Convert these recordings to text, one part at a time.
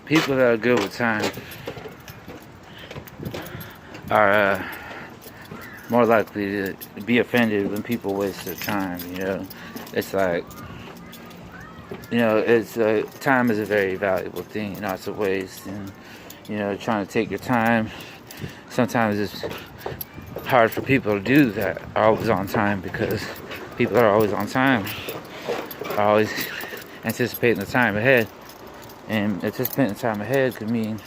people that are good with time are more likely to be offended when people waste their time. It's like, it's time is a very valuable thing, not to waste. And trying to take your time, sometimes it's hard for people to do that are always on time, because people that are always on time are always anticipating the time ahead. And anticipating the time ahead could mean,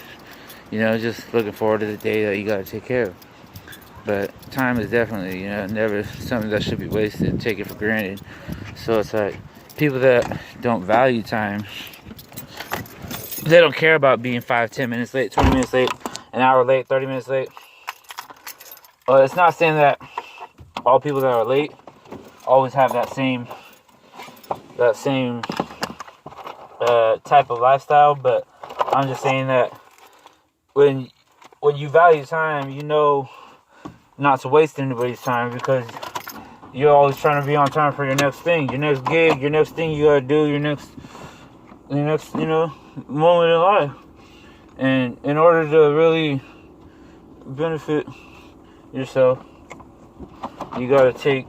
just looking forward to the day that you got to take care of. But time is definitely, never something that should be wasted and taken for granted. So it's like, people that don't value time, they don't care about being 5, 10 minutes late, 20 minutes late, an hour late, 30 minutes late. Well, it's not saying that all people that are late always have that same type of lifestyle, but I'm just saying that when you value time, not to waste anybody's time, because you're always trying to be on time for your next thing, your next gig, your next thing you gotta do, your next moment in life. And in order to really benefit yourself, you gotta take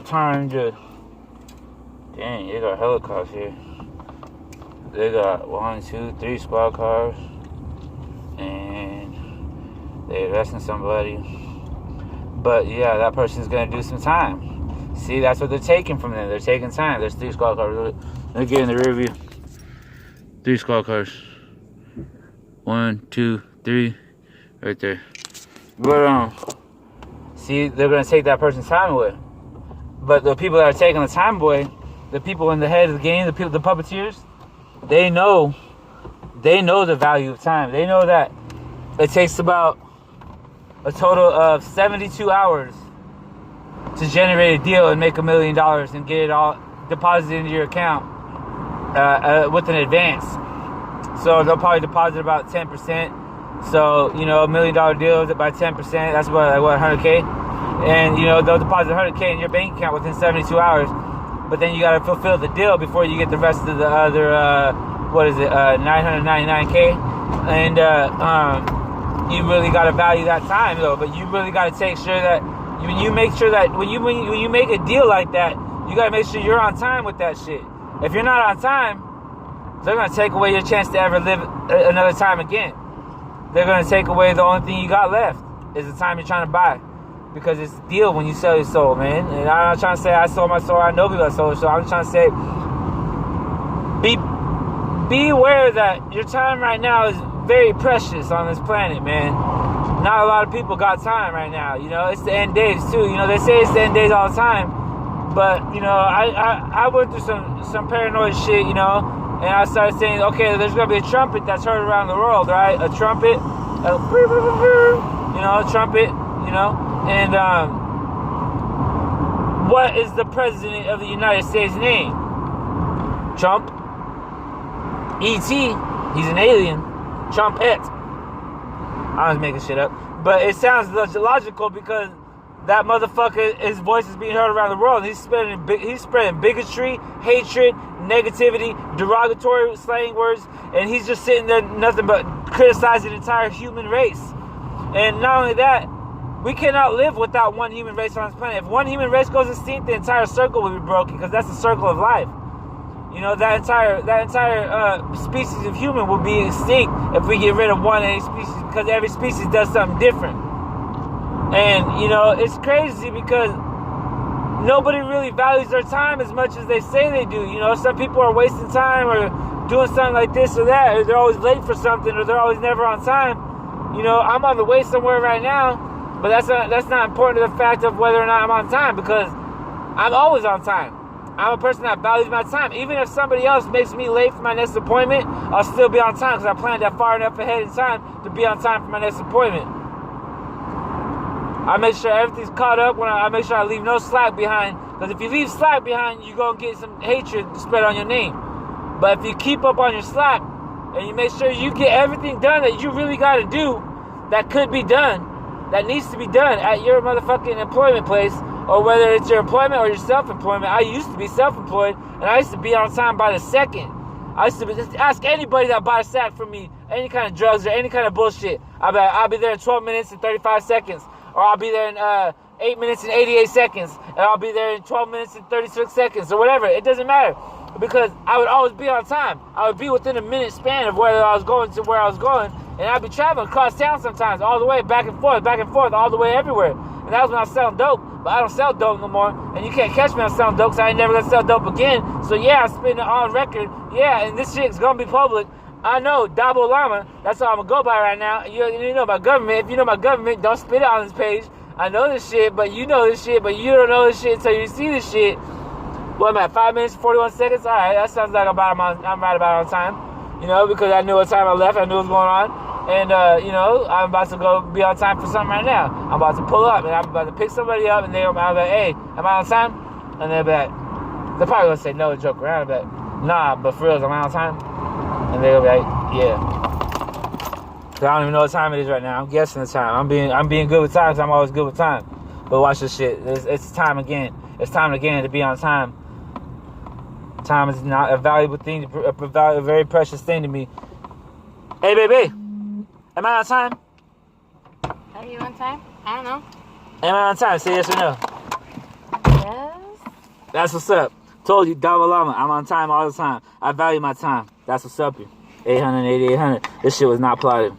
time to. Dang, they got helicopters here. They got 1, 2, 3 squad cars, and they're arresting somebody. But yeah, that person's gonna do some time. See, that's what they're taking from them. They're taking time. There's 3 squad cars. Let me get in the rear view. 3 squad cars. 1, 2, 3, right there. But see, they're gonna take that person's time away. But the people that are taking the time away, the people in the head of the game, the puppeteers, they know the value of time. They know that it takes about a total of 72 hours to generate a deal and make $1 million and get it all deposited into your account with an advance. So they'll probably deposit about 10%. So, $1 million deal by 10%, that's what 100K. And, they'll deposit 100K in your bank account within 72 hours. But then you got to fulfill the deal before you get the rest of the other, 999K. And you really got to value that time, though. But you really got to take sure that when you make a deal like that, you got to make sure you're on time with that shit. If you're not on time, they're going to take away your chance to ever live another time again. They're going to take away the only thing you got left is the time you're trying to buy. Because it's a deal when you sell your soul, man. And I'm not trying to say I sold my soul. I know people that sold their soul. I'm just trying to say, be aware that your time right now is very precious on this planet, man. Not a lot of people got time right now. It's the end days, too. They say it's the end days all the time. But, I went through some paranoid shit, and I started saying, okay, there's going to be a trumpet that's heard around the world, right? A trumpet. A trumpet, And what is the president of the United States' name? Trump. E.T. He's an alien. Trumpet. I was making shit up. But it sounds logical because that motherfucker, his voice is being heard around the world. He's spreading bigotry, hatred, negativity, derogatory slang words, and he's just sitting there nothing but criticizing the entire human race. And not only that, we cannot live without one human race on this planet. If one human race goes extinct, the entire circle will be broken, because that's the circle of life. That entire species of human will be extinct if we get rid of one species, because every species does something different. And it's crazy because nobody really values their time as much as they say they do. Some people are wasting time or doing something like this or that, or they're always late for something, or they're always never on time. I'm on the way somewhere right now, but that's not important to the fact of whether or not I'm on time, because I'm always on time. I'm a person that values my time. Even if somebody else makes me late for my next appointment, I'll still be on time, because I planned that far enough ahead in time to be on time for my next appointment. I make sure everything's caught up. I make sure I leave no slack behind, because if you leave slack behind, you're going to get some hatred spread on your name. But if you keep up on your slack and you make sure you get everything done that you really got to do, that could be done, that needs to be done at your motherfucking employment place, or whether it's your employment or your self-employment. I used to be self-employed, and I used to be on time by the second. I used to just ask anybody that buy a sack from me, any kind of drugs or any kind of bullshit. I'll be there in 12 minutes and 35 seconds. Or I'll be there in 8 minutes and 88 seconds. And I'll be there in 12 minutes and 36 seconds or whatever. It doesn't matter. Because I would always be on time. I would be within a minute span of where I was going to where I was going. And I'd be traveling across town sometimes, all the way, back and forth, all the way everywhere. And that was when I was selling dope. But I don't sell dope no more. And you can't catch me on selling dope, because I ain't never gonna sell dope again. So yeah, I'm spitting it on record. Yeah, and this shit's gonna be public. I know, Dabo Llama, that's all I'm gonna go by right now. You know my government. If you know my government, don't spit it on this page. I know this shit, but you know this shit, but you don't know this shit until you see this shit. What am I at, 5 minutes, 41 seconds? Alright, that sounds like I'm right about on time. You know, because I knew what time I left, I knew what was going on. And, you know, I'm about to go be on time for something right now. I'm about to pull up, and I'm about to pick somebody up, and I'm like, hey, am I on time? And they'll be like, they're probably going to say no to joke around, but nah, but for real, am I on time? And they'll be like, yeah. So I don't even know what time it is right now. I'm guessing the time. I'm being good with time, because I'm always good with time. But watch this shit. It's time again. It's time again to be on time. Time is not a valuable thing, a very precious thing to me. Hey, baby. Am I on time? Are you on time? I don't know. Am I on time? Say yes or no. Yes. That's what's up. Told you, Dabo Llama. I'm on time all the time. I value my time. That's what's up. 800, 800. This shit was not plotted.